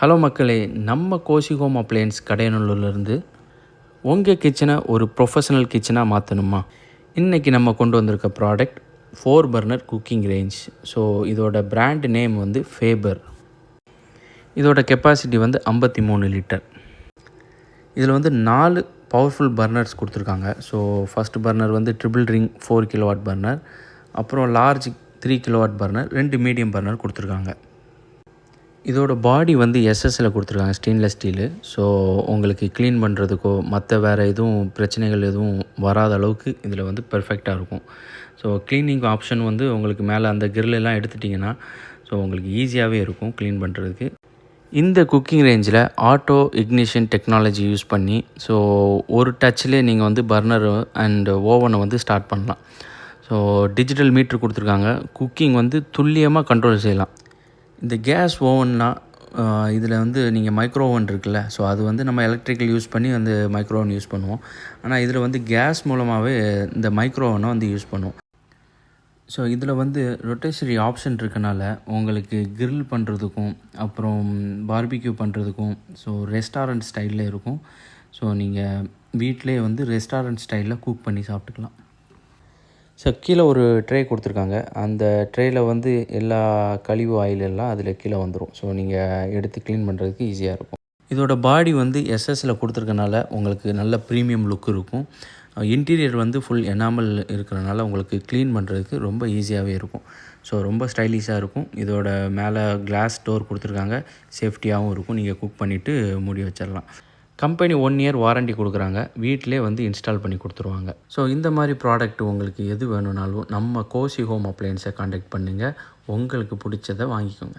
Hello மக்களே, நம்ம Kosi home appliances கடையநல்லூர்லேருந்து உங்கள் கிச்சனை ஒரு ப்ரொஃபஷனல் கிச்சனாக மாற்றணுமா? இன்றைக்கி நம்ம கொண்டு வந்திருக்க product 4 burner cooking range. So இதோட பிராண்ட் நேம் வந்து ஃபேபர். இதோட கெப்பாசிட்டி வந்து 53 லிட்டர். இதில் வந்து 4 பவர்ஃபுல் பர்னர்ஸ் கொடுத்துருக்காங்க. ஸோ ஃபஸ்ட் பர்னர் வந்து ட்ரிபிள் ரிங் 4 கிலோவாட் பர்னர், அப்புறம் large 3 kilowatt burner, 2 medium burner கொடுத்துருக்காங்க. இதோட பாடி வந்து எஸ்எஸ்சில் கொடுத்துருக்காங்க, ஸ்டெயின்லெஸ் ஸ்டீலு. ஸோ உங்களுக்கு க்ளீன் பண்ணுறதுக்கோ மற்ற வேறு எதுவும் பிரச்சனைகள் எதுவும் வராத அளவுக்கு இதில் வந்து பெர்ஃபெக்டாக இருக்கும். ஸோ க்ளீனிங் ஆப்ஷன் வந்து உங்களுக்கு மேலே அந்த கிரிலெல்லாம் எடுத்துட்டிங்கன்னா ஸோ உங்களுக்கு ஈஸியாகவே இருக்கும் க்ளீன் பண்ணுறதுக்கு. இந்த குக்கிங் ரேஞ்சில் ஆட்டோ இக்னிஷன் டெக்னாலஜி யூஸ் பண்ணி ஸோ ஒரு டச்சிலே நீங்கள் வந்து பர்னர் அண்ட் ஓவனை வந்து ஸ்டார்ட் பண்ணலாம். ஸோ டிஜிட்டல் மீட்ரு கொடுத்துருக்காங்க. குக்கிங் வந்து துல்லியமாக கண்ட்ரோல் செய்யலாம். இந்த கேஸ் ஓவன்னால் இதில் வந்து நீங்கள் மைக்ரோ ஓவன் இருக்குல்ல, ஸோ அது வந்து நம்ம எலக்ட்ரிக்கல் யூஸ் பண்ணி அந்த மைக்ரோ ஓவன் யூஸ் பண்ணுவோம். ஆனால் இதில் வந்து கேஸ் மூலமாகவே இந்த மைக்ரோ ஓவனை வந்து யூஸ் பண்ணுவோம். ஸோ இதில் வந்து ரொட்டேஷரி ஆப்ஷன் இருக்கனால உங்களுக்கு கிரில் பண்ணுறதுக்கும் அப்புறம் பார்பிக்யூ பண்ணுறதுக்கும் ஸோ ரெஸ்டாரண்ட் ஸ்டைலில் இருக்கும். ஸோ நீங்கள் வீட்டிலே வந்து ரெஸ்டாரண்ட் ஸ்டைலில் குக் பண்ணி சாப்பிட்டுக்கலாம். ஸோ கீழே ஒரு ட்ரே கொடுத்துருக்காங்க. அந்த ட்ரேயில் வந்து எல்லா கழிவு ஆயில் எல்லாம் அதில் கீழே வந்துடும். ஸோ நீங்கள் எடுத்து க்ளீன் பண்ணுறதுக்கு ஈஸியாக இருக்கும். இதோட பாடி வந்து எஸ்எஸ்சில் கொடுத்துருக்கனால உங்களுக்கு நல்ல ப்ரீமியம் லுக் இருக்கும். இன்டீரியர் வந்து ஃபுல் எனாமல் இருக்கிறனால உங்களுக்கு க்ளீன் பண்ணுறதுக்கு ரொம்ப ஈஸியாகவே இருக்கும். ஸோ ரொம்ப ஸ்டைலிஷாக இருக்கும். இதோட மேலே கிளாஸ் டோர் கொடுத்துருக்காங்க, சேஃப்டியாகவும் இருக்கும். நீங்கள் குக் பண்ணிவிட்டு மூடி வச்சிடலாம். கம்பெனி 1 இயர் வாரண்டி கொடுக்குறாங்க. வீட்டிலே வந்து இன்ஸ்டால் பண்ணி கொடுத்துருவாங்க. ஸோ இந்த மாதிரி ப்ராடக்ட் உங்களுக்கு எது வேணும்னாலும் நம்ம கோசி ஹோம் அப்ளையன்ஸை காண்டாக்ட் பண்ணுங்கள். உங்களுக்கு பிடிச்சதை வாங்கிக்கோங்க.